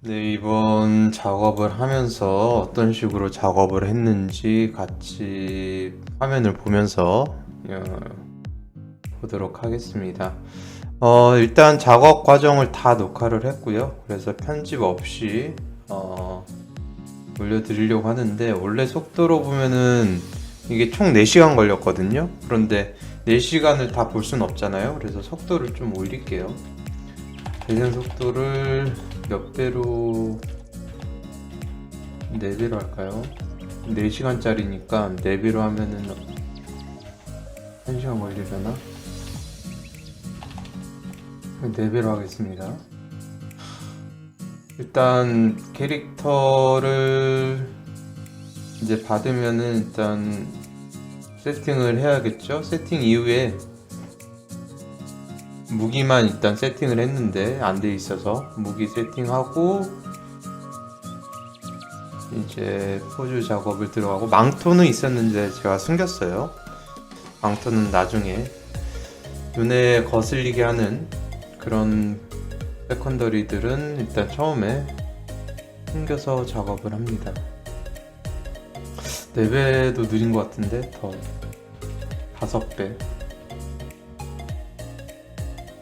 네, 이번 작업을 하면서 어떤 식으로 작업을 했는지 같이 화면을 보면서 어, 보도록 하겠습니다. 일단 작업 과정을 다 녹화를 했고요. 그래서 편집 없이 올려드리려고 하는데, 원래 속도로 보면은 이게 총 4시간 걸렸거든요. 그런데 4시간을 다 볼 순 없잖아요. 그래서 속도를 좀 올릴게요. 배경 속도를 몇 배로, 4배로 할까요? 4시간짜리니까 4배로 하면은 1시간 걸리려나? 4배로 하겠습니다. 일단 캐릭터를 이제 받으면은 일단 세팅을 해야겠죠? 세팅 이후에 무기만 일단 세팅을 했는데 안 돼 있어서 무기 세팅하고 이제 포즈 작업을 들어가고, 망토는 있었는데 제가 숨겼어요. 망토는 나중에 눈에 거슬리게 하는 그런 세컨더리들은 일단 처음에 숨겨서 작업을 합니다. 4배도 느린 것 같은데, 더 5배.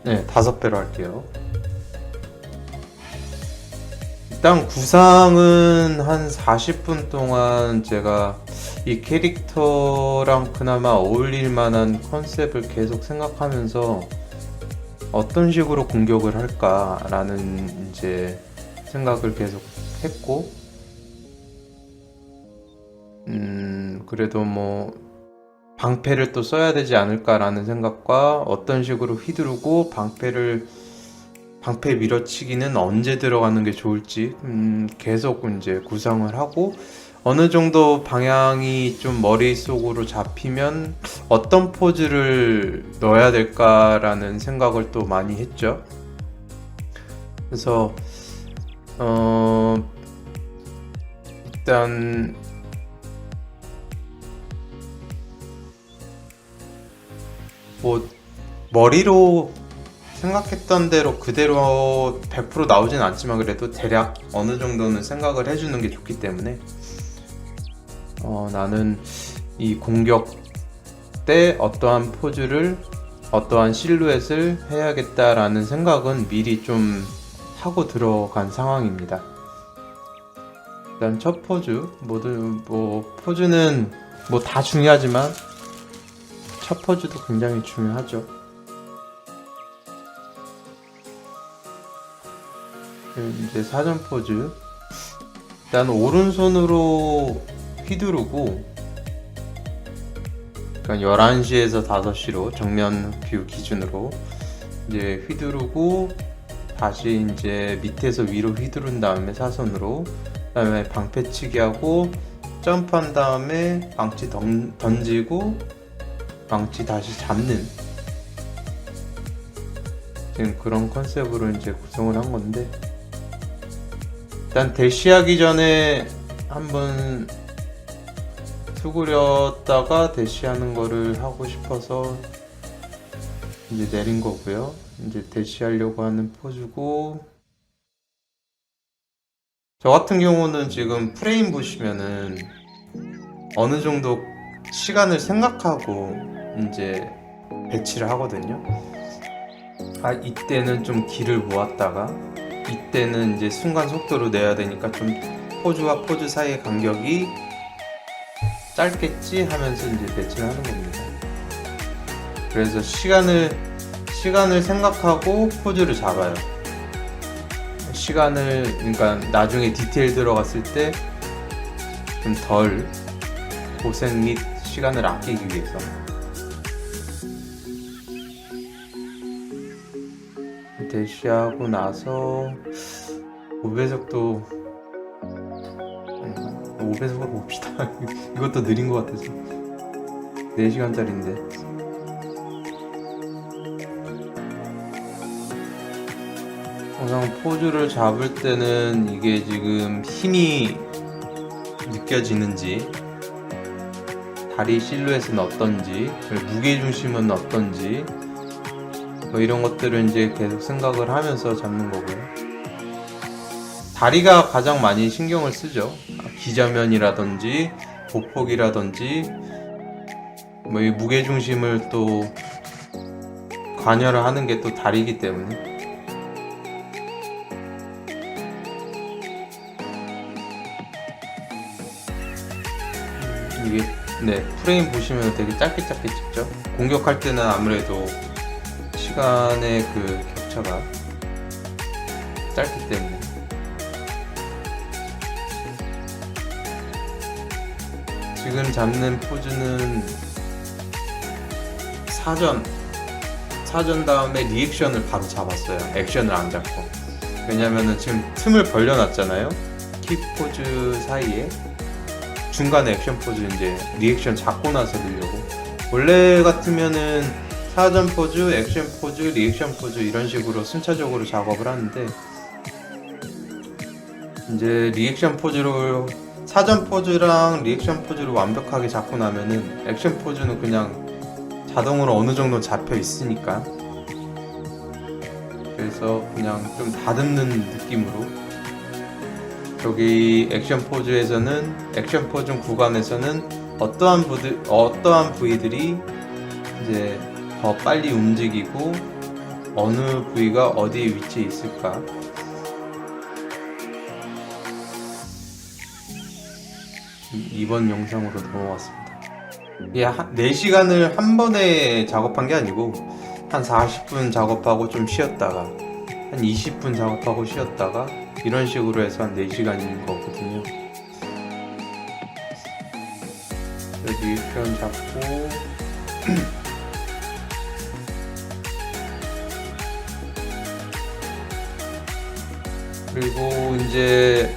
네, 5배로 할게요. 일단 구상은 한 40분 동안 제가 이 캐릭터랑 그나마 어울릴 만한 컨셉을 계속 생각하면서 어떤 식으로 공격을 할까라는 이제 생각을 계속 했고, 그래도 뭐 방패를 또 써야 되지 않을까라는 생각과, 어떤 식으로 휘두르고 방패 밀어치기는 언제 들어가는 게 좋을지 계속 이제 구상을 하고, 어느 정도 방향이 좀 머릿속으로 잡히면 어떤 포즈를 넣어야 될까라는 생각을 또 많이 했죠. 그래서 일단 뭐 머리로 생각했던 대로 그대로 100% 나오진 않지만, 그래도 대략 어느 정도는 생각을 해주는 게 좋기 때문에 나는 이 공격 때 어떠한 포즈를, 어떠한 실루엣을 해야겠다라는 생각은 미리 좀 하고 들어간 상황입니다. 일단 첫 포즈, 포즈는 뭐 다 중요하지만 첫 포즈도 굉장히 중요하죠. 이제 사전 포즈, 일단 오른손으로 휘두르고, 그러니까 11시에서 5시로 정면 뷰 기준으로 이제 휘두르고, 다시 이제 밑에서 위로 휘두른 다음에 사선으로, 그 다음에 방패치기 하고 점프한 다음에 망치 던지고 망치 다시 잡는, 지금 그런 컨셉으로 이제 구성을 한 건데, 일단 대시하기 전에 한번 수그렸다가 대시하는 거를 하고 싶어서 이제 내린 거고요. 이제 대시하려고 하는 포즈고, 저 같은 경우는 지금 프레임 보시면은 어느 정도 시간을 생각하고 이제 배치를 하거든요. 이때는 좀 길을 모았다가, 이때는 이제 순간 속도로 내야 되니까 좀 포즈와 포즈 사이의 간격이 짧겠지 하면서 이제 배치를 하는 겁니다. 그래서 시간을 생각하고 포즈를 잡아요. 그러니까 나중에 디테일 들어갔을 때 좀 덜 고생 및 시간을 아끼기 위해서. 대시하고 나서 5배속도 5배속으로 봅시다. 이것도 느린 것 같아서. 4시간짜리인데. 항상 포즈를 잡을 때는 이게 지금 힘이 느껴지는지, 다리 실루엣은 어떤지, 무게중심은 어떤지, 뭐 이런 것들을 이제 계속 생각을 하면서 잡는 거고요. 다리가 가장 많이 신경을 쓰죠. 기저면이라든지 보폭이라든지 뭐 이 무게중심을 또 관여를 하는 게 또 다리이기 때문에. 이게 네, 프레임 보시면 되게 짧게 찍죠. 공격할 때는 아무래도 시간의 그 격차가 짧기 때문에. 지금 잡는 포즈는 사전 다음에 리액션을 바로 잡았어요. 액션을 안 잡고. 왜냐면은 지금 틈을 벌려놨잖아요. 킥 포즈 사이에 중간에 액션 포즈 이제 리액션 잡고 나서 넣으려고. 원래 같으면은 사전 포즈, 액션 포즈, 리액션 포즈 이런 식으로 순차적으로 작업을 하는데, 이제 리액션 포즈로 사전 포즈랑 리액션 포즈를 완벽하게 잡고 나면은 액션 포즈는 그냥 자동으로 어느 정도 잡혀 있으니까, 그래서 그냥 좀 다듬는 느낌으로 여기 액션 포즈에서는 액션 포즈 구간에서는 어떠한 부위들이 이제 더 빨리 움직이고 어느 부위가 어디에 위치해 있을까, 이번 영상으로 넘어왔습니다. 이게 4시간을 한 번에 작업한 게 아니고 한 40분 작업하고 좀 쉬었다가 한 20분 작업하고 쉬었다가 이런 식으로 해서 한 4시간인 거거든요. 여기 편 잡고 그리고 이제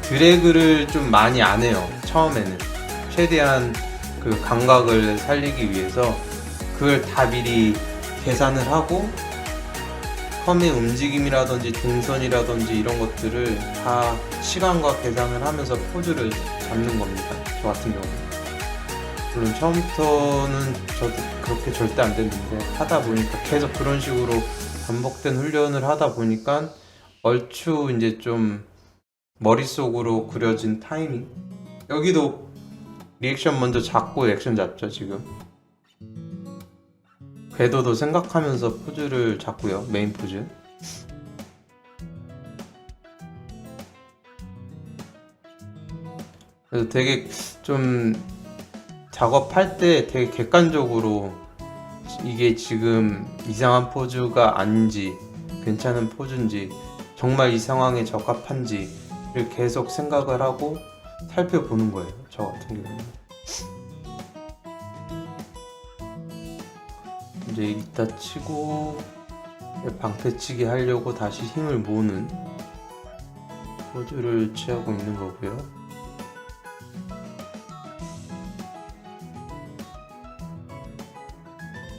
드래그를 좀 많이 안 해요. 처음에는 최대한 그 감각을 살리기 위해서 그걸 다 미리 계산을 하고 컴의 움직임이라든지 동선이라든지 이런 것들을 다 시간과 계산을 하면서 포즈를 잡는 겁니다. 저 같은 경우는. 물론 처음부터는 저도 그렇게 절대 안 됐는데 하다 보니까 계속 그런 식으로 반복된 훈련을 하다 보니까 얼추 이제 좀 머릿속으로 그려진 타이밍. 여기도 리액션 먼저 잡고 액션 잡죠. 지금 궤도도 생각하면서 포즈를 잡고요. 메인 포즈. 그래서 되게 좀 작업할 때 되게 객관적으로 이게 지금 이상한 포즈가 아닌지, 괜찮은 포즈인지, 정말 이 상황에 적합한지를 계속 생각을 하고 살펴보는 거예요. 저 같은 경우는. 이제 이따 치고 방패치기 하려고 다시 힘을 모으는 포즈를 취하고 있는 거고요.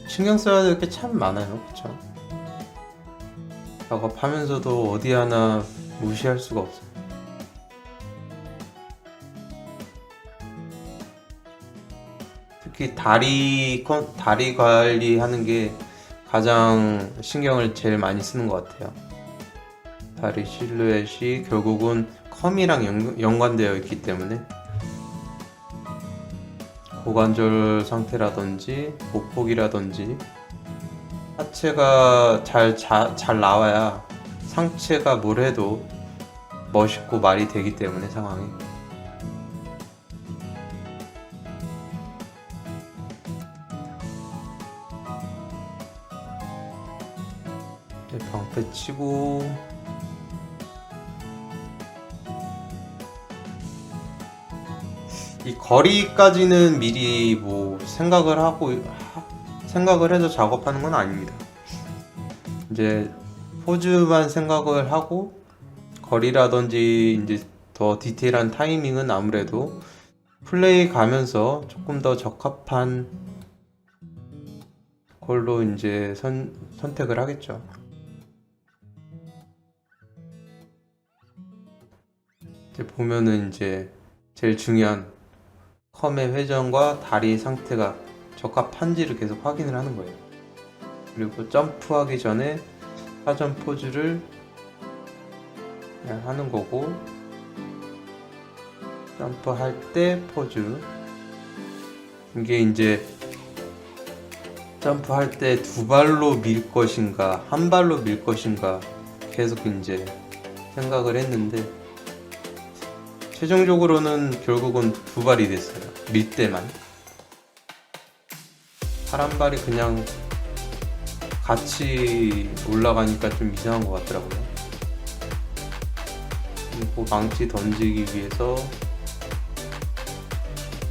신경 써야 될 게 참 많아요. 그쵸? 작업하면서도 어디 하나 무시할 수가 없어요. 특히 다리 관리하는 게 가장 신경을 제일 많이 쓰는 것 같아요. 다리 실루엣이 결국은 컴이랑 연관되어 있기 때문에 고관절 상태라든지 보폭이라든지 하체가 잘 나와야 상체가 뭘 해도 멋있고 말이 되기 때문에 상황이. 방패 치고 이 거리까지는 미리 뭐 생각을 해서 작업하는 건 아닙니다. 이제 포즈만 생각을 하고 거리라든지 이제 더 디테일한 타이밍은 아무래도 플레이 가면서 조금 더 적합한 걸로 이제 선택을 하겠죠. 이제 보면은 이제 제일 중요한 컴의 회전과 다리 상태가 적합한지를 계속 확인을 하는 거예요. 그리고 점프하기 전에 사전 포즈를 그냥 하는 거고, 점프할 때 포즈. 이게 이제 점프할 때 두 발로 밀 것인가, 한 발로 밀 것인가 계속 이제 생각을 했는데, 최종적으로는 결국은 두 발이 됐어요. 밀 때만. 팔 한 발이 그냥 같이 올라가니까 좀 이상한 것 같더라고요. 그리고 망치 던지기 위해서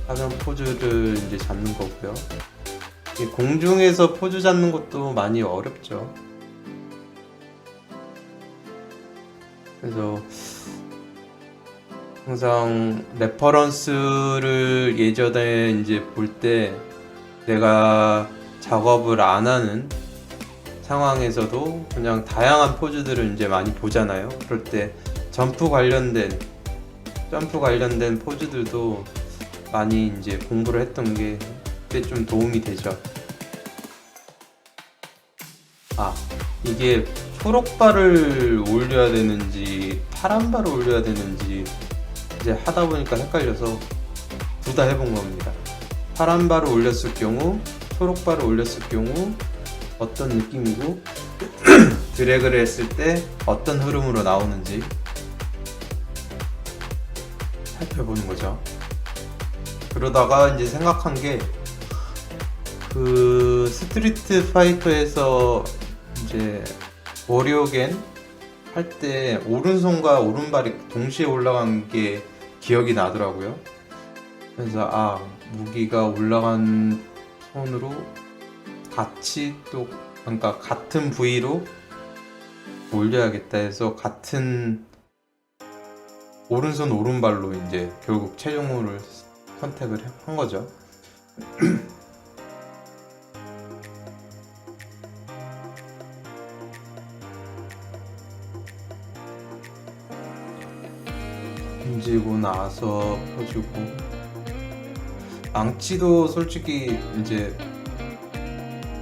화면 포즈를 이제 잡는 거고요. 이 공중에서 포즈 잡는 것도 많이 어렵죠. 그래서 항상 레퍼런스를 예전에 이제 볼 때 내가 작업을 안 하는 상황에서도 그냥 다양한 포즈들을 이제 많이 보잖아요. 그럴 때 점프 관련된 포즈들도 많이 이제 공부를 했던 게 그때 좀 도움이 되죠. 이게 초록발을 올려야 되는지 파란발을 올려야 되는지 이제 하다 보니까 헷갈려서 둘 다 해본 겁니다. 파란발을 올렸을 경우, 초록발을 올렸을 경우 어떤 느낌이고 드래그를 했을 때 어떤 흐름으로 나오는지 살펴보는 거죠. 그러다가 이제 생각한 게, 그 스트리트 파이터에서 이제 워리어겐 할 때 오른손과 오른발이 동시에 올라간 게 기억이 나더라고요. 그래서 무기가 올라간 손으로 같이 또, 그러니까 같은 부위로 올려야겠다 해서 같은 오른손 오른발로 이제 결국 최종호를 선택을 한 거죠. 던지고 나서 퍼주고, 망치도 솔직히 이제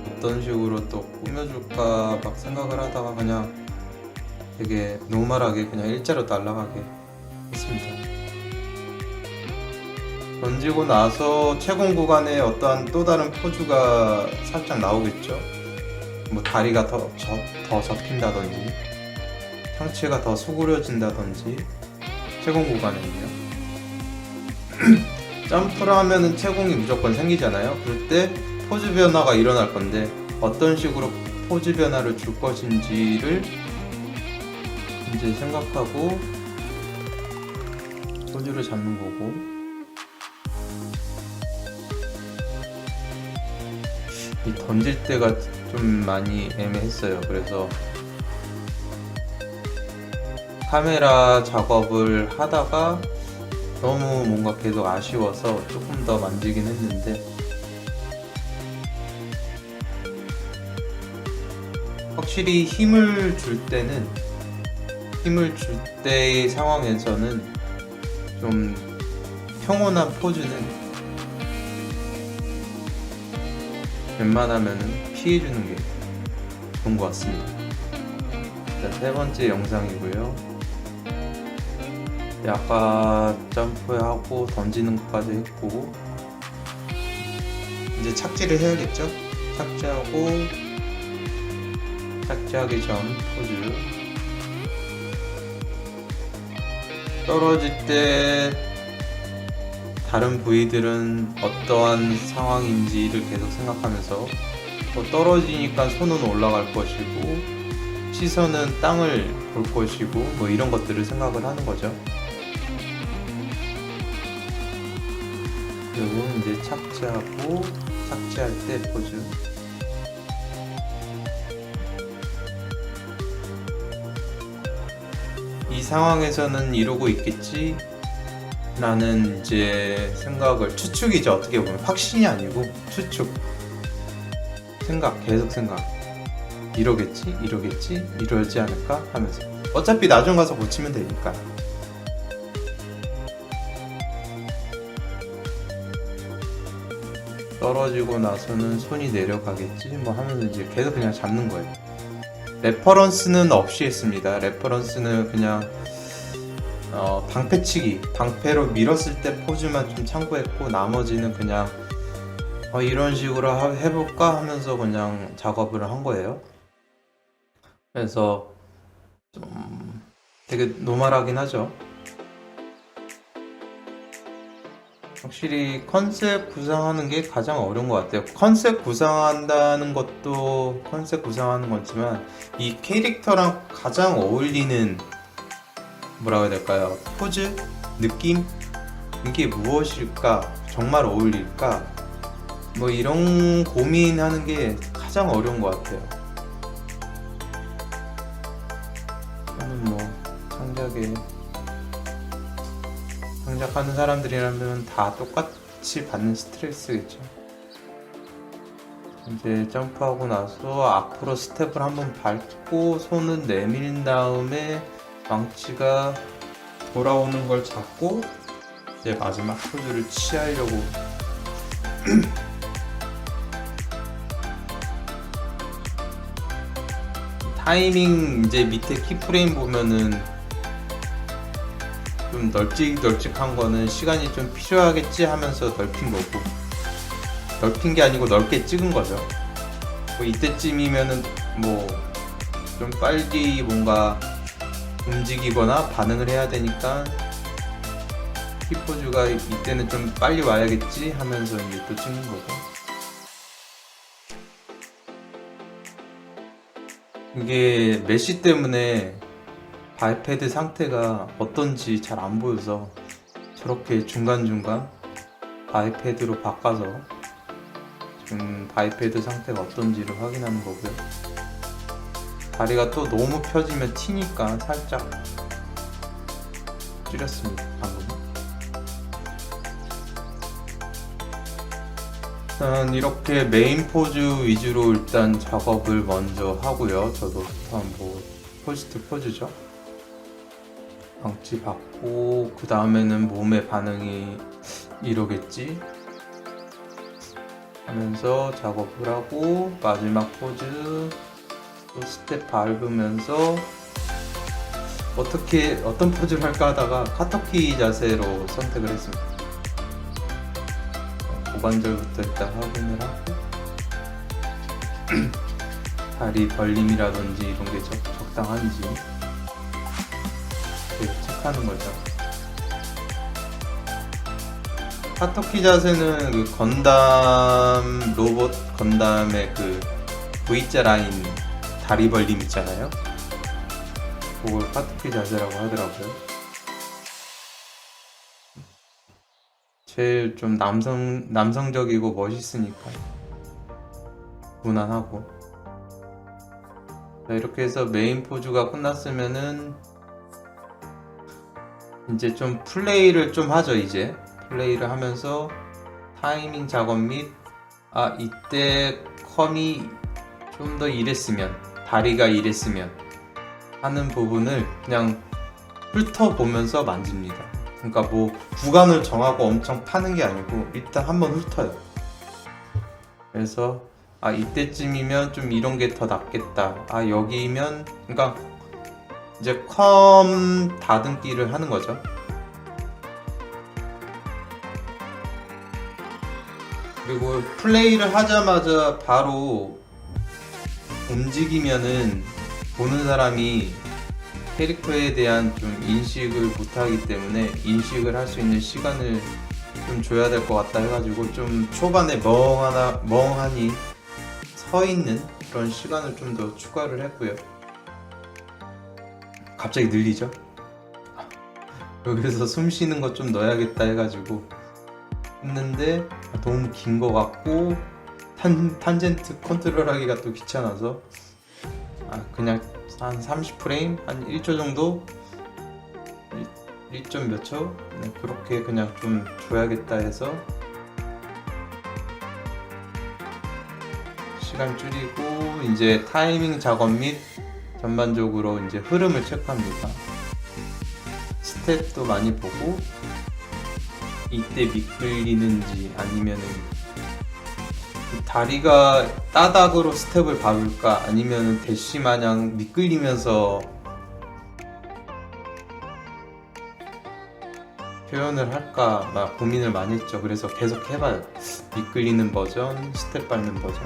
어떤 식으로 또 꾸며줄까 막 생각을 하다가 그냥 되게 노멀하게 그냥 일자로 날아가게 했습니다. 던지고 나서 채공 구간에 어떠한 또 다른 포즈가 살짝 나오겠죠. 뭐 다리가 더 접힌다든지 상체가 더 수그려진다든지, 채공 구간에는요. 점프를 하면은 채공이 무조건 생기잖아요. 그럴 때 포즈 변화가 일어날 건데 어떤 식으로 포즈 변화를 줄 것인지를 이제 생각하고 포즈를 잡는 거고, 이 던질 때가 좀 많이 애매했어요. 그래서 카메라 작업을 하다가 너무 뭔가 계속 아쉬워서 조금 더 만지긴 했는데, 확실히 힘을 줄 때의 상황에서는 좀 평온한 포즈는 웬만하면 피해주는 게 좋은 것 같습니다. 자, 세 번째 영상이고요. 아까 점프하고 던지는 것까지 했고, 이제 착지를 해야겠죠? 착지하기 전 포즈. 떨어질 때 다른 부위들은 어떠한 상황인지를 계속 생각하면서, 떨어지니까 손은 올라갈 것이고 시선은 땅을 볼 것이고 뭐 이런 것들을 생각을 하는 거죠. 그리고 이제 착지하고, 착지할 때 포즈. 이 상황에서는 이러고 있겠지 라는 이제 생각을, 추측이죠. 어떻게 보면 확신이 아니고 추측, 계속 생각. 이러겠지, 이러지 않을까 하면서, 어차피 나중 가서 고치면 되니까. 떨어지고 나서는 손이 내려가겠지 뭐 하면서 이제 계속 그냥 잡는 거예요. 레퍼런스는 없이 했습니다. 레퍼런스는 그냥 방패치기, 방패로 밀었을 때 포즈만 좀 참고했고 나머지는 그냥 이런 식으로 해볼까 하면서 그냥 작업을 한 거예요. 그래서 좀 되게 노멀하긴 하죠. 확실히 컨셉 구상하는 게 가장 어려운 것 같아요. 컨셉 구상한다는 것도 컨셉 구상하는 거지만 이 캐릭터랑 가장 어울리는 뭐라고 해야 될까요? 포즈? 느낌? 이게 무엇일까? 정말 어울릴까? 뭐 이런 고민하는 게 가장 어려운 것 같아요. 저는 뭐 창작하는 사람들이라면 다 똑같이 받는 스트레스겠죠. 이제 점프하고 나서 앞으로 스텝을 한번 밟고 손은 내밀린 다음에 망치가 돌아오는 걸 잡고 이제 마지막 포즈를 취하려고 타이밍 이제 밑에 키프레임 보면은 좀 널찍널찍한 거는 시간이 좀 필요하겠지 하면서 넓힌 거고, 넓힌 게 아니고 넓게 찍은 거죠. 뭐 이때쯤이면은 뭐 좀 빨리 뭔가 움직이거나 반응을 해야 되니까 키포즈가 이때는 좀 빨리 와야겠지 하면서 이제 또 찍는 거고. 이게 메시 때문에 바이패드 상태가 어떤지 잘 안 보여서 저렇게 중간중간 바이패드로 바꿔서 지금 바이패드 상태가 어떤지를 확인하는 거고요. 다리가 또 너무 펴지면 튀니까 살짝 줄였습니다, 방금. 일단 이렇게 메인 포즈 위주로 일단 작업을 먼저 하고요. 저도 일단 뭐 포지트 포즈죠. 방치 받고 그 다음에는 몸의 반응이 이러겠지 하면서 작업을 하고 마지막 포즈 또 스텝 밟으면서 어떤 포즈를 할까 하다가 카터키 자세로 선택을 했습니다. 고관절부터 일단 확인을 하고 다리 벌림이라든지 이런 게 적당한지 체크하는 거죠. 카토키 자세는 그 건담 로봇 건담의 그 V자 라인 다리 벌림 있잖아요. 그걸 카토키 자세라고 하더라고요. 제일 좀 남성적이고 멋있으니까 무난하고. 이렇게 해서 메인 포즈가 끝났으면은 이제 좀 플레이를 좀 하죠. 이제 플레이를 하면서 타이밍 작업 및 이때 컴이 좀 더 이랬으면, 다리가 이랬으면 하는 부분을 그냥 훑어보면서 만집니다. 그러니까 뭐 구간을 정하고 엄청 파는 게 아니고 일단 한번 훑어요. 그래서 이때쯤이면 좀 이런 게 더 낫겠다. 여기면, 그러니까 이제 컴 다듬기를 하는 거죠. 그리고 플레이를 하자마자 바로 움직이면은 보는 사람이 캐릭터에 대한 좀 인식을 못하기 때문에 인식을 할 수 있는 시간을 좀 줘야 될 것 같다 해가지고 좀 초반에 멍하니 서 있는 그런 시간을 좀 더 추가를 했고요. 갑자기 늘리죠? 여기서 숨 쉬는 거 좀 넣어야겠다 해가지고 했는데 너무 긴 거 같고 탄젠트 컨트롤 하기가 또 귀찮아서 그냥 한 30프레임? 한 1초 정도? 1점 몇 초? 네, 그렇게 그냥 좀 줘야겠다 해서 시간 줄이고 이제 타이밍 작업 및 전반적으로 이제 흐름을 체크합니다. 스텝도 많이 보고 이때 미끌리는지 아니면은 다리가 따닥으로 스텝을 밟을까 아니면은 대시 마냥 미끌리면서 표현을 할까 막 고민을 많이 했죠. 그래서 계속 해봐요. 이끌리는 버전, 스텝 밟는 버전.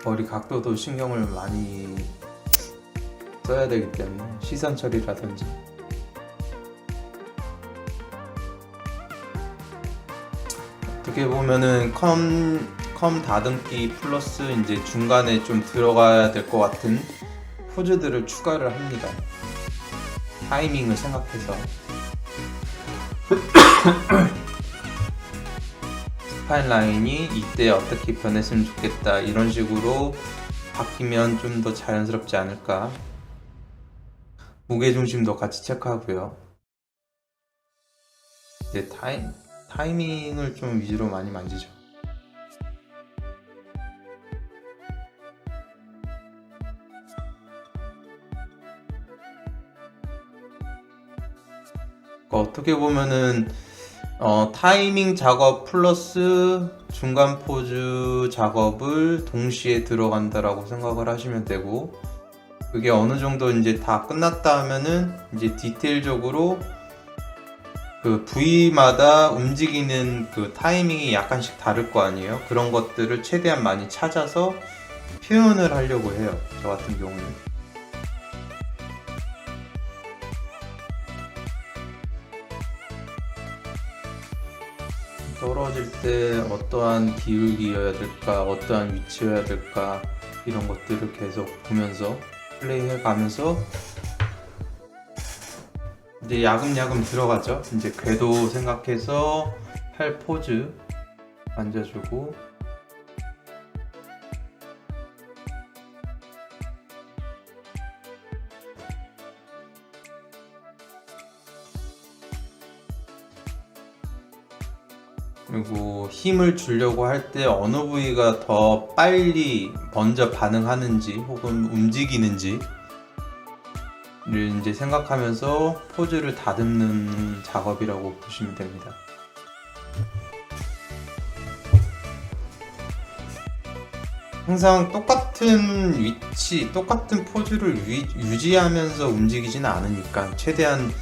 머리 각도도 신경을 많이 써야 되기 때문에 시선 처리라든지. 어떻게 보면은 컴 다듬기 플러스 이제 중간에 좀 들어가야 될 것 같은 포즈들을 추가를 합니다. 타이밍을 생각해서. 스파인 라인이 이때 어떻게 변했으면 좋겠다, 이런 식으로 바뀌면 좀 더 자연스럽지 않을까. 무게중심도 같이 체크하고요. 이제 타이밍을 좀 위주로 많이 만지죠. 어떻게 보면은 타이밍 작업 플러스 중간 포즈 작업을 동시에 들어간다라고 생각을 하시면 되고, 그게 어느 정도 이제 다 끝났다 하면은 이제 디테일적으로 그 부위마다 움직이는 그 타이밍이 약간씩 다를 거 아니에요. 그런 것들을 최대한 많이 찾아서 표현을 하려고 해요, 저 같은 경우는. 떨어질 때 어떠한 기울기여야 될까, 어떠한 위치여야 될까, 이런 것들을 계속 보면서 플레이해 가면서 이제 야금야금 들어가죠. 이제 궤도 생각해서 팔 포즈 만져주고, 그리고 힘을 주려고 할 때 어느 부위가 더 빨리 먼저 반응하는지 혹은 움직이는지를 이제 생각하면서 포즈를 다듬는 작업이라고 보시면 됩니다. 항상 똑같은 위치, 똑같은 포즈를 유지하면서 움직이지는 않으니까 최대한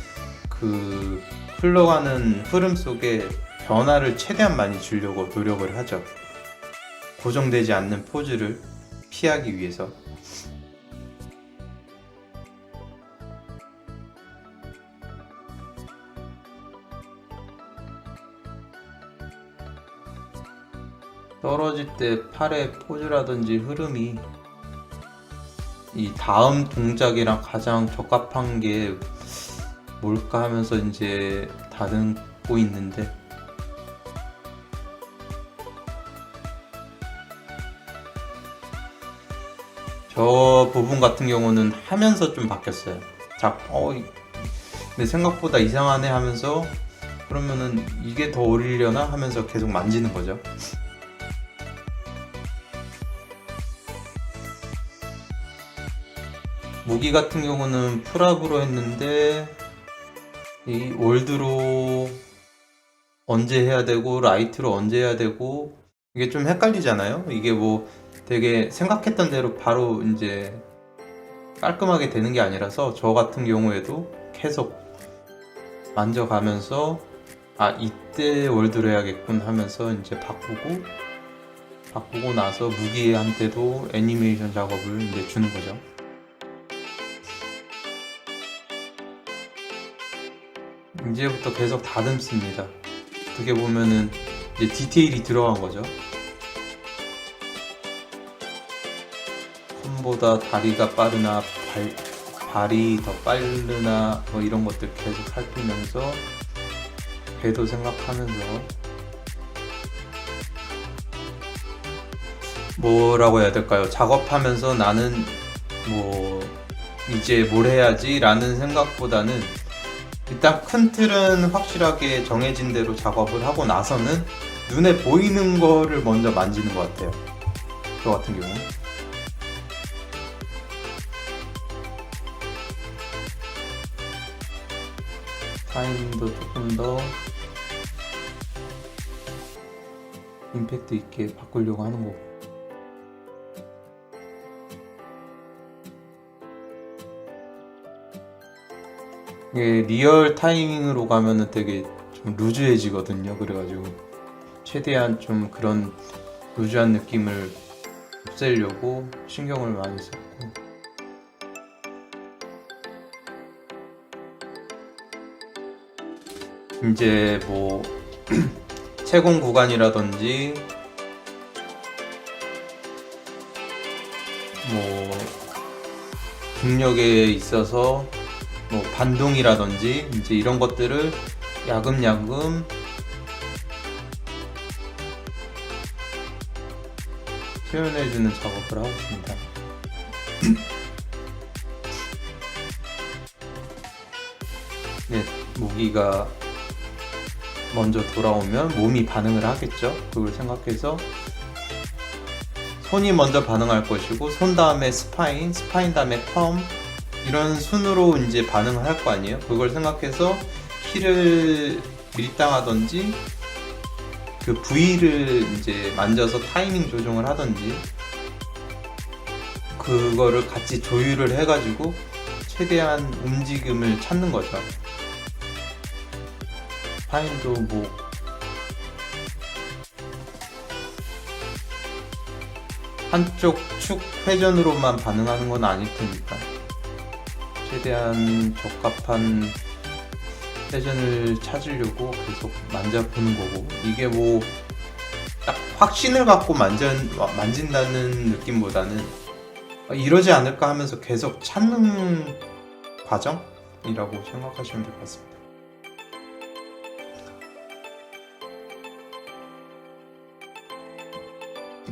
그 흘러가는 흐름 속에 변화를 최대한 많이 주려고 노력을 하죠. 고정되지 않는 포즈를 피하기 위해서. 떨어질 때 팔의 포즈라든지 흐름이 이 다음 동작이랑 가장 적합한 게 뭘까 하면서 이제 다듬고 있는데, 저 부분 같은 경우는 하면서 좀 바뀌었어요. 근데 생각보다 이상하네 하면서, 그러면은 이게 더 어울리려나 하면서 계속 만지는 거죠. 무기 같은 경우는 풀업으로 했는데 이 월드로 언제 해야 되고 라이트로 언제 해야 되고 이게 좀 헷갈리잖아요. 이게 뭐 되게 생각했던 대로 바로 이제 깔끔하게 되는 게 아니라서 저 같은 경우에도 계속 만져가면서 이때 월드로 해야겠군 하면서 이제 바꾸고 나서 무기한테도 애니메이션 작업을 이제 주는 거죠. 이제부터 계속 다듬습니다. 어떻게 보면은 이제 디테일이 들어간 거죠. 손보다 다리가 빠르나 발이 더 빠르나 뭐 이런 것들 계속 살피면서 배도 생각하면서 뭐라고 해야 될까요? 작업하면서 나는 뭐 이제 뭘 해야지 라는 생각보다는 일단 큰 틀은 확실하게 정해진 대로 작업을 하고 나서는 눈에 보이는 거를 먼저 만지는 것 같아요. 저 같은 경우. 타이밍도 조금 더 임팩트 있게 바꾸려고 하는 거고. 이게 리얼 타이밍으로 가면은 되게 좀 루즈해지거든요. 그래가지고 최대한 좀 그런 루즈한 느낌을 없애려고 신경을 많이 썼고, 이제 뭐 채공 구간이라든지 뭐 중력에 있어서 뭐 반동이라든지 이제 이런 것들을 야금야금 표현해주는 작업을 하고 있습니다. 네, 모기가 먼저 돌아오면 몸이 반응을 하겠죠. 그걸 생각해서 손이 먼저 반응할 것이고, 손 다음에 스파인 다음에 펌, 이런 순으로 이제 반응을 할 거 아니에요. 그걸 생각해서 키를 밀당하든지 그 부위를 이제 만져서 타이밍 조정을 하든지 그거를 같이 조율을 해가지고 최대한 움직임을 찾는 거죠. 파인도 뭐 한쪽 축 회전으로만 반응하는 건 아닐 테니까 최대한 적합한 회전을 찾으려고 계속 만져보는 거고, 이게 뭐 딱 확신을 갖고 만진다는 느낌보다는 이러지 않을까 하면서 계속 찾는 과정이라고 생각하시면 될 것 같습니다.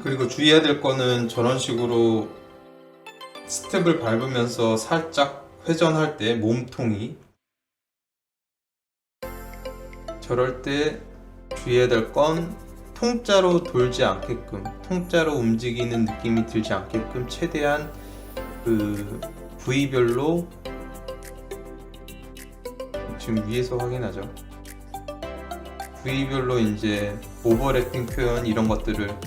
그리고 주의해야 될 거는 저런 식으로 스텝을 밟으면서 살짝 회전할 때 몸통이, 저럴 때 주의해야 될 건 통짜로 돌지 않게끔, 통짜로 움직이는 느낌이 들지 않게끔 최대한 그 부위별로, 지금 위에서 확인하죠. 부위별로 이제 오버래핑 표현 이런 것들을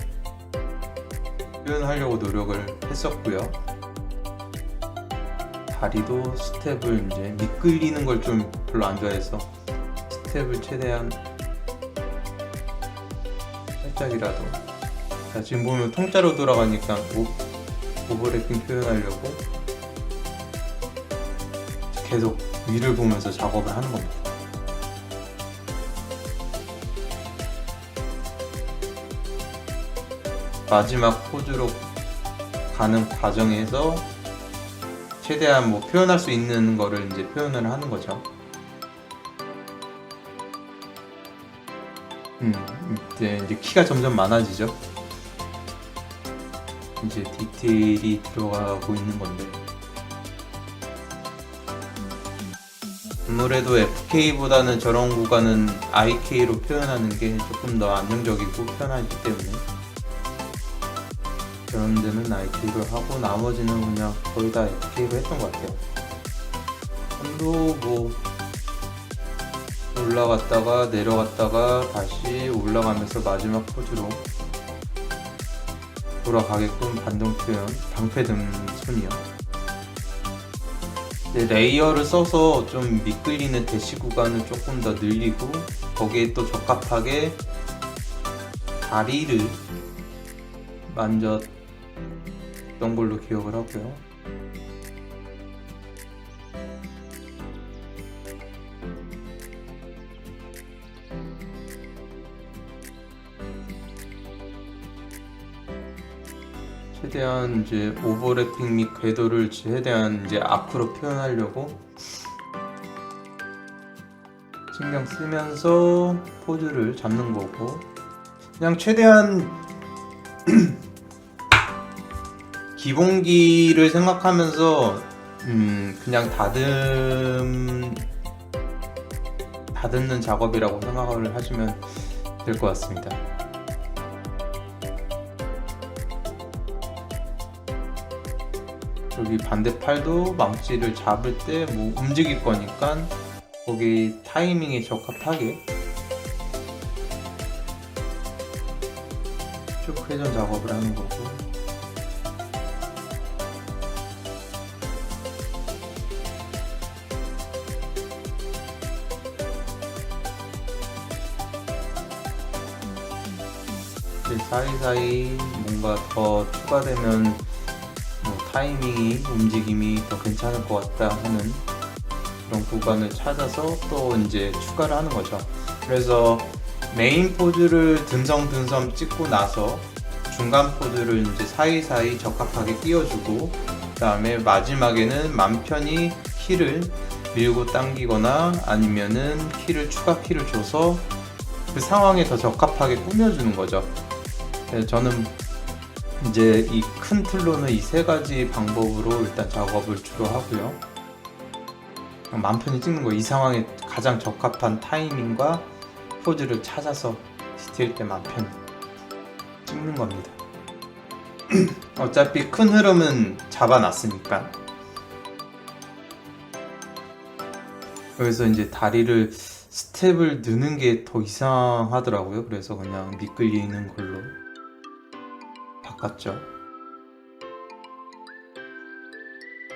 표현하려고 노력을 했었고요. 다리도 스텝을 이제 미끌리는 걸 좀 별로 안 좋아해서 스텝을 최대한 살짝이라도, 자 지금 보면 통짜로 돌아가니까 오버래핑 표현하려고 계속 위를 보면서 작업을 하는 겁니다. 마지막 포즈로 가는 과정에서 최대한 뭐 표현할 수 있는 거를 이제 표현을 하는 거죠. 이제 키가 점점 많아지죠. 이제 디테일이 들어가고 있는 건데, 아무래도 FK보다는 저런 구간은 IK로 표현하는 게 조금 더 안정적이고 편하기 때문에 저런 데는 IK로 하고 나머지는 그냥 거의 다 FK로 했던 것 같아요. 손도 뭐 올라갔다가 내려갔다가 다시 올라가면서 마지막 포즈로 돌아가게끔 반동 표현, 방패등 손이요. 레이어를 써서 좀 미끌리는 대시 구간을 조금 더 늘리고, 거기에 또 적합하게 다리를 만졌던 걸로 기억을 하고요. 최대한 이제 오버래핑 및 궤도를 최대한 이제 앞으로 표현하려고 신경 쓰면서 포즈를 잡는 거고, 그냥 최대한 기본기를 생각하면서 그냥 다듬는 작업이라고 생각을 하시면 될 것 같습니다. 여기 반대팔도 망치를 잡을 때 뭐 움직일 거니까 거기 타이밍에 적합하게 쭉 회전 작업을 하는 거고, 사이사이 뭔가 더 추가되면 뭐 타이밍이 움직임이 더 괜찮을 것 같다 하는 그런 구간을 찾아서 또 이제 추가를 하는 거죠. 그래서 메인 포즈를 듬성듬성 찍고 나서 중간 포즈를 이제 사이사이 적합하게 띄워주고, 그 다음에 마지막에는 맘 편히 키를 밀고 당기거나 아니면은 추가 키를 줘서 그 상황에 더 적합하게 꾸며주는 거죠. 그래서 저는 이제 이 큰 틀로는 이 세 가지 방법으로 일단 작업을 주로 하고요. 맘 편히 찍는 거, 이 상황에 가장 적합한 타이밍과 포즈를 찾아서 디테일 때 맘 편히 찍는 겁니다. 어차피 큰 흐름은 잡아놨으니까. 그래서 이제 다리를 스텝을 넣는 게 더 이상하더라고요. 그래서 그냥 미끌리는 걸로 바꿨죠.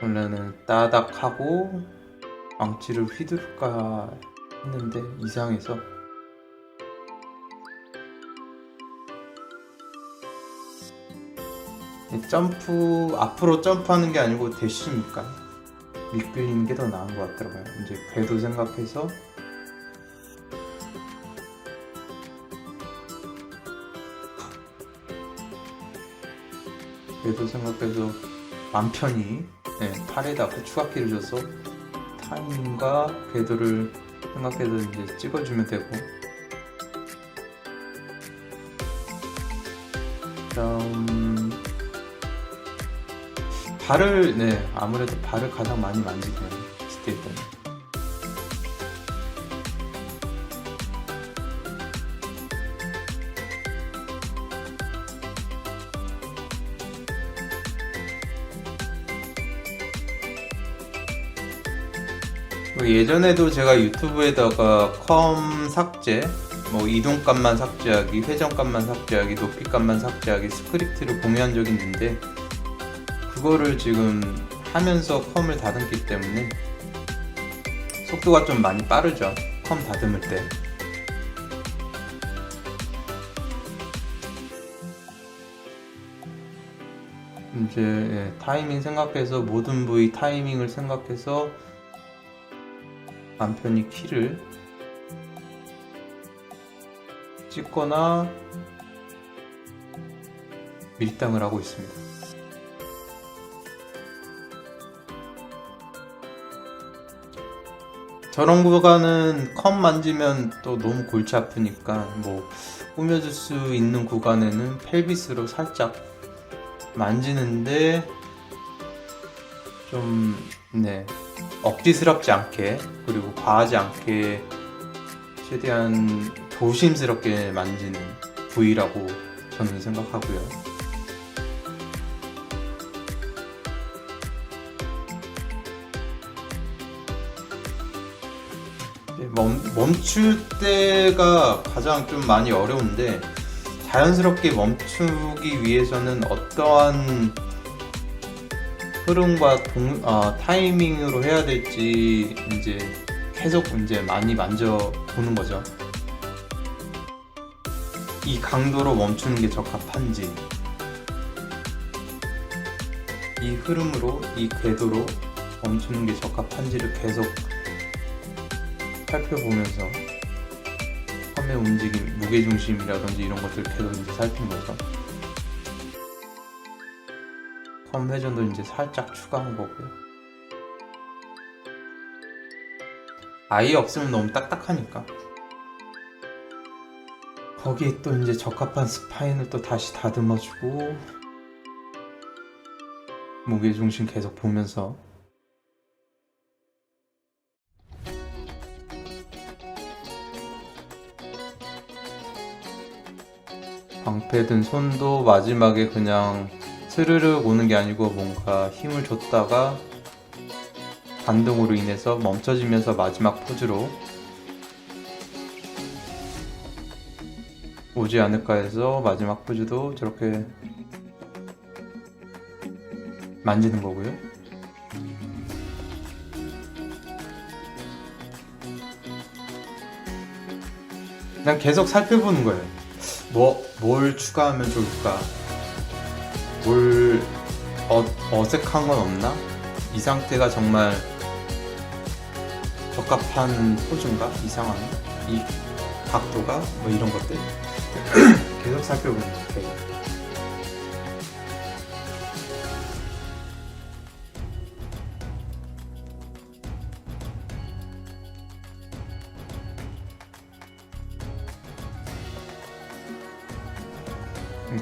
원래는 따닥 하고 망치를 휘두를까 했는데 이상해서 앞으로 점프하는 게 아니고 대쉬니까 미끌리는 게 더 나은 것 같더라고요. 이제 궤도 생각해서 맘 편히 팔에다가 추가키를 줘서 타이밍과 궤도를 생각해서 이제 찍어주면 되고, 그다음 발을 아무래도 발을 가장 많이 만지네요. 스테이 때는. 예전에도 제가 유튜브에다가 컴 삭제, 뭐 이동값만 삭제하기, 회전값만 삭제하기, 높이값만 삭제하기 스크립트를 공유한 적이 있는데, 그거를 지금 하면서 컴을 다듬기 때문에 속도가 좀 많이 빠르죠. 컴 다듬을 때. 이제 타이밍 생각해서, 모든 부위 타이밍을 생각해서 맘 편히 키를 찍거나 밀당을 하고 있습니다. 저런 구간은 컴 만지면 또 너무 골치 아프니까 뭐 꾸며줄 수 있는 구간에는 펠비스로 살짝 만지는데 좀 억지스럽지 않게, 그리고 과하지 않게 최대한 조심스럽게 만지는 부위라고 저는 생각하고요. 멈출 때가 가장 좀 많이 어려운데, 자연스럽게 멈추기 위해서는 어떠한 흐름과 타이밍으로 해야 될지 이제 계속 많이 만져보는 거죠. 이 강도로 멈추는 게 적합한지, 이 흐름으로, 이 궤도로 멈추는 게 적합한지를 계속 살펴보면서 컴의 움직임, 무게중심이라든지 이런 것들을 계속 살피는 거죠. 컴 회전도 이제 살짝 추가한 거고요. 아예 없으면 너무 딱딱하니까 거기에 또 이제 적합한 스파인을 또 다시 다듬어주고, 무게중심 계속 보면서 방패 든 손도 마지막에 그냥 스르륵 오는 게 아니고 뭔가 힘을 줬다가 반동으로 인해서 멈춰지면서 마지막 포즈로 오지 않을까 해서 마지막 포즈도 저렇게 만지는 거고요. 그냥 계속 살펴보는 거예요. 뭘 추가하면 좋을까? 뭘 어색한 건 없나? 이 상태가 정말 적합한 포즈인가? 이 상황, 이 각도가 뭐 이런 것들 계속 살펴보는 거예요.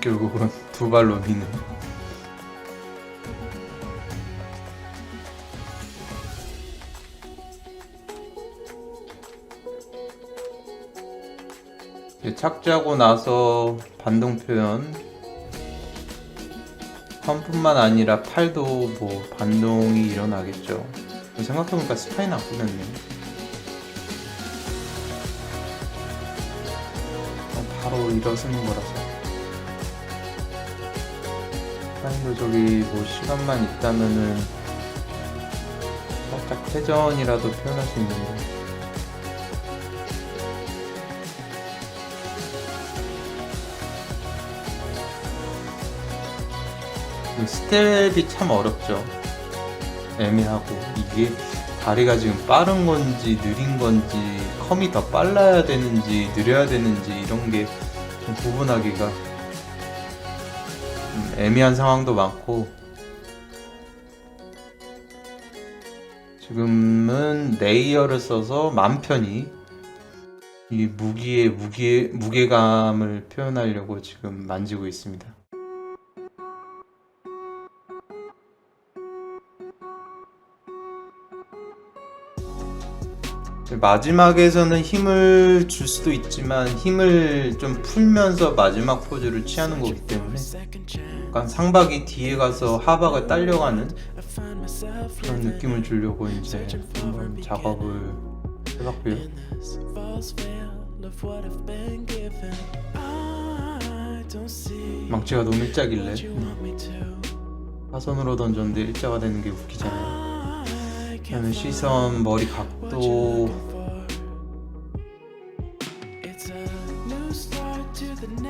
결국은 두 발로 미는. 착지하고 나서 반동 표현, 펌뿐만 아니라 팔도 뭐 반동이 일어나겠죠. 생각해보니까 스파인 안 끊었네. 바로 일어서는 거라서. 스파인도 저기 뭐 시간만 있다면은 살짝 회전이라도 표현할 수 있는데. 스텝이 참 어렵죠. 애매하고, 이게 다리가 지금 빠른 건지 느린 건지, 컴이 더 빨라야 되는지 느려야 되는지 이런 게 좀 구분하기가 애매한 상황도 많고, 지금은 레이어를 써서 맘 편히 이 무게감을 표현하려고 지금 만지고 있습니다. 마지막에서는 힘을 줄 수도 있지만 힘을 좀 풀면서 마지막 포즈를 취하는 거기 때문에 약간 상박이 뒤에 가서 하박을 딸려가는 그런 느낌을 주려고 이제 한번 작업을 해봤고요. 망치가 너무 일자길래 사선으로 던졌는데 일자가 되는 게 웃기잖아요. 그다음에 시선, 머리 각도,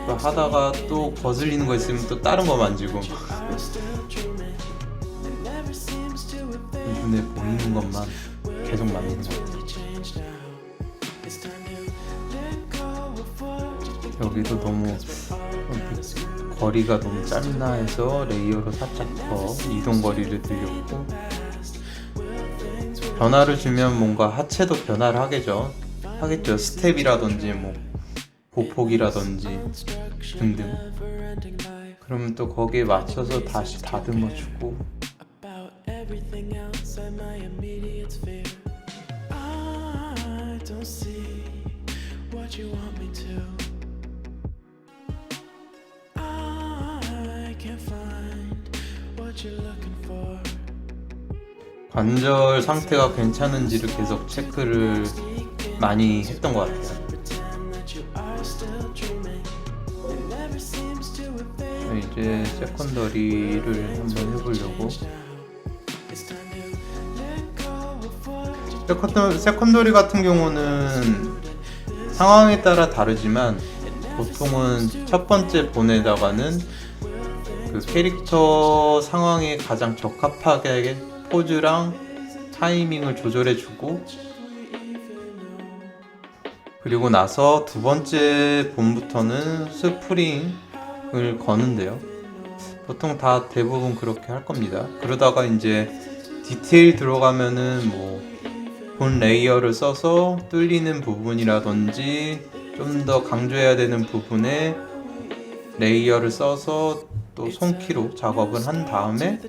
또 하다가 또 거슬리는 거 있으면 또 다른 거 만지고 눈에 보이는 것만 계속 만지는 것 같아요. 여기도 너무 거리가 너무 짧나 해서 레이어로 살짝 더 이동 거리를 늘렸고, 변화를 주면 뭔가 하체도 변화를 하겠죠. 스텝이라든지 뭐 보폭이라든지 등등. 그러면 또 거기에 맞춰서 다시 다듬어주고. 관절 상태가 괜찮은지를 계속 체크를 많이 했던 것 같아요. 이제 세컨더리를 한번 해보려고. 세컨더리 같은 경우는 상황에 따라 다르지만 보통은 첫 번째 본에다가는 그 캐릭터 상황에 가장 적합하게 포즈랑 타이밍을 조절해주고, 그리고 나서 두 번째 본부터는 스프링을 거는데요. 보통 다 대부분 그렇게 할 겁니다. 그러다가 이제 디테일 들어가면은 뭐 본 레이어를 써서 뚫리는 부분이라든지 좀 더 강조해야 되는 부분에 레이어를 써서 또 손키로 작업을 한 다음에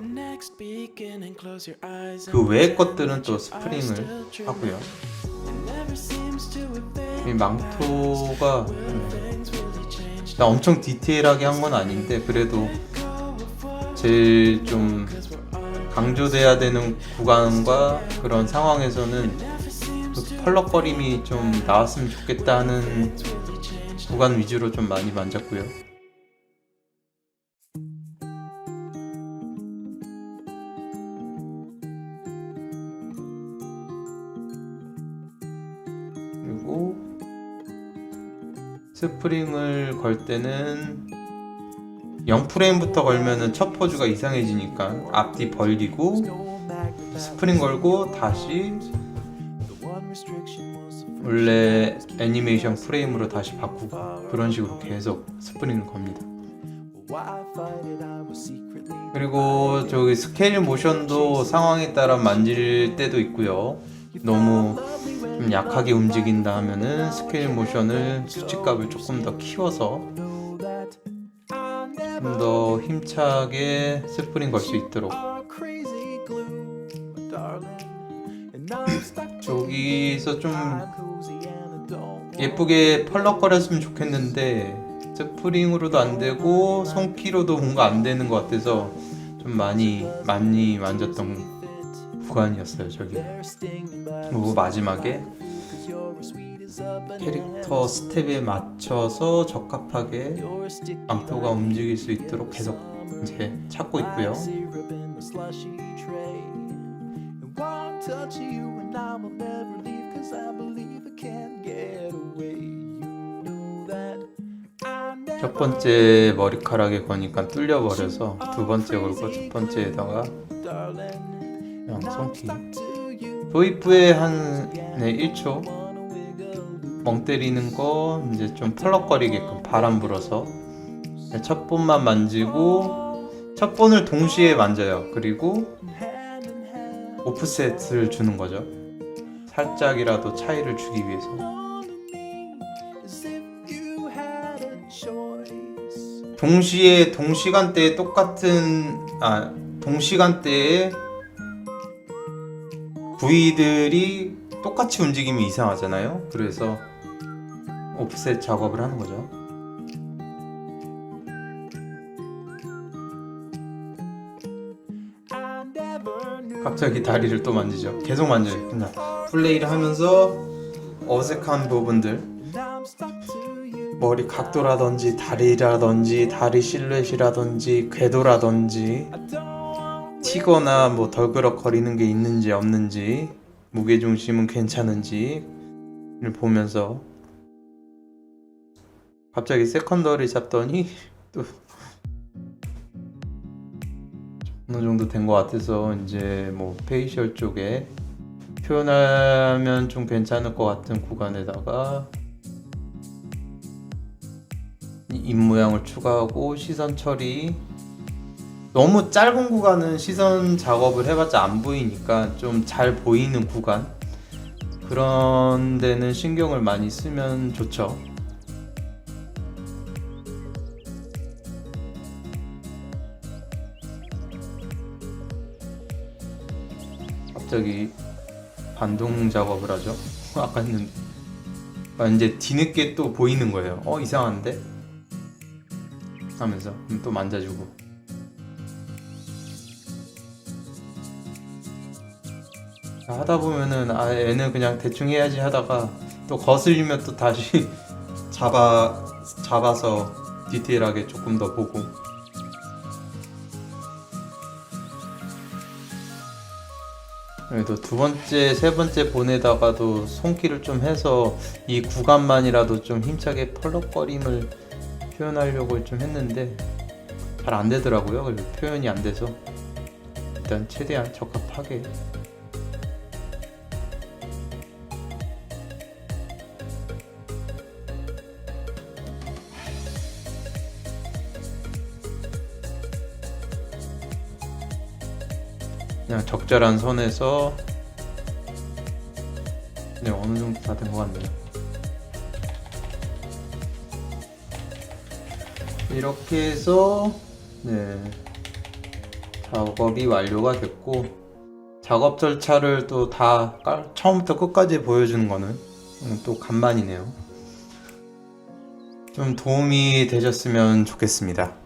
그 외의 것들은 또 스프링을 하고요. 이 망토가 엄청 디테일하게 한 건 아닌데, 그래도 제일 좀 강조돼야 되는 구간과 그런 상황에서는 그 펄럭거림이 좀 나왔으면 좋겠다 하는 구간 위주로 좀 많이 만졌고요. 스프링을 걸 때는 0프레임부터 걸면은 첫 포즈가 이상해지니까 앞뒤 벌리고 스프링 걸고 다시 원래 애니메이션 프레임으로 다시 바꾸고 그런 식으로 계속 스프링을 겁니다. 그리고 저기 스케일 모션도 상황에 따라 만질 때도 있고요. 너무 좀 약하게 움직인다 하면은 스케일 모션을 수치값을 조금 더 키워서 좀 더 힘차게 스프링 걸 수 있도록. 저기서 좀 예쁘게 펄럭거렸으면 좋겠는데 스프링으로도 안 되고 손키로도 뭔가 안 되는 것 같아서 좀 많이 만졌던 구간이었어요. 저기 그리고 마지막에 캐릭터 스텝에 맞춰서 적합하게 망토가 움직일 수 있도록 계속 이제 찾고 있고요. 첫 번째 머리카락에 거니까 뚫려버려서 두 번째 걸고 첫 번째에다가 그냥 손기 도입부에 한 1초 멍 때리는 거 이제 좀 펄럭거리게끔 바람 불어서 첫 번만 만지고 첫 번을 동시에 만져요. 그리고 오프셋을 주는 거죠. 살짝이라도 차이를 주기 위해서. 동시간대에 동시간대에 부위들이 똑같이 움직이면 이상하잖아요. 그래서 오프셋 작업을 하는 거죠. 갑자기 다리를 또 만지죠. 계속 만져요. 그냥 플레이를 하면서 어색한 부분들, 머리 각도라든지 다리라든지 다리 실루엣이라든지 궤도라든지 튀거나 뭐 덜그럭거리는 게 있는지 없는지 무게중심은 괜찮은지를 보면서 갑자기 세컨더를 잡더니 또 어느 정도 된 것 같아서 이제 뭐 페이셜 쪽에 표현하면 좀 괜찮을 것 같은 구간에다가 입 모양을 추가하고 시선 처리. 너무 짧은 구간은 시선 작업을 해봤자 안 보이니까 좀 잘 보이는 구간, 그런 데는 신경을 많이 쓰면 좋죠. 갑자기 반동 작업을 하죠. 아까 했는데 이제 뒤늦게 또 보이는 거예요. 이상한데? 하면서 또 만져주고. 하다 보면은 얘는 그냥 대충 해야지 하다가 또 거슬리면 또 다시 잡아서 디테일하게 조금 더 보고. 그래도 두 번째, 세 번째 본에다가도 손길을 좀 해서 이 구간만이라도 좀 힘차게 펄럭거림을 표현하려고 좀 했는데 잘 안 되더라고요. 그래서 표현이 안 돼서 일단 최대한 적합하게. 그냥 적절한 선에서 어느 정도 다 된 것 같네요. 이렇게 해서 작업이 완료가 됐고, 작업 절차를 또 다 처음부터 끝까지 보여주는 거는 또 간만이네요. 좀 도움이 되셨으면 좋겠습니다.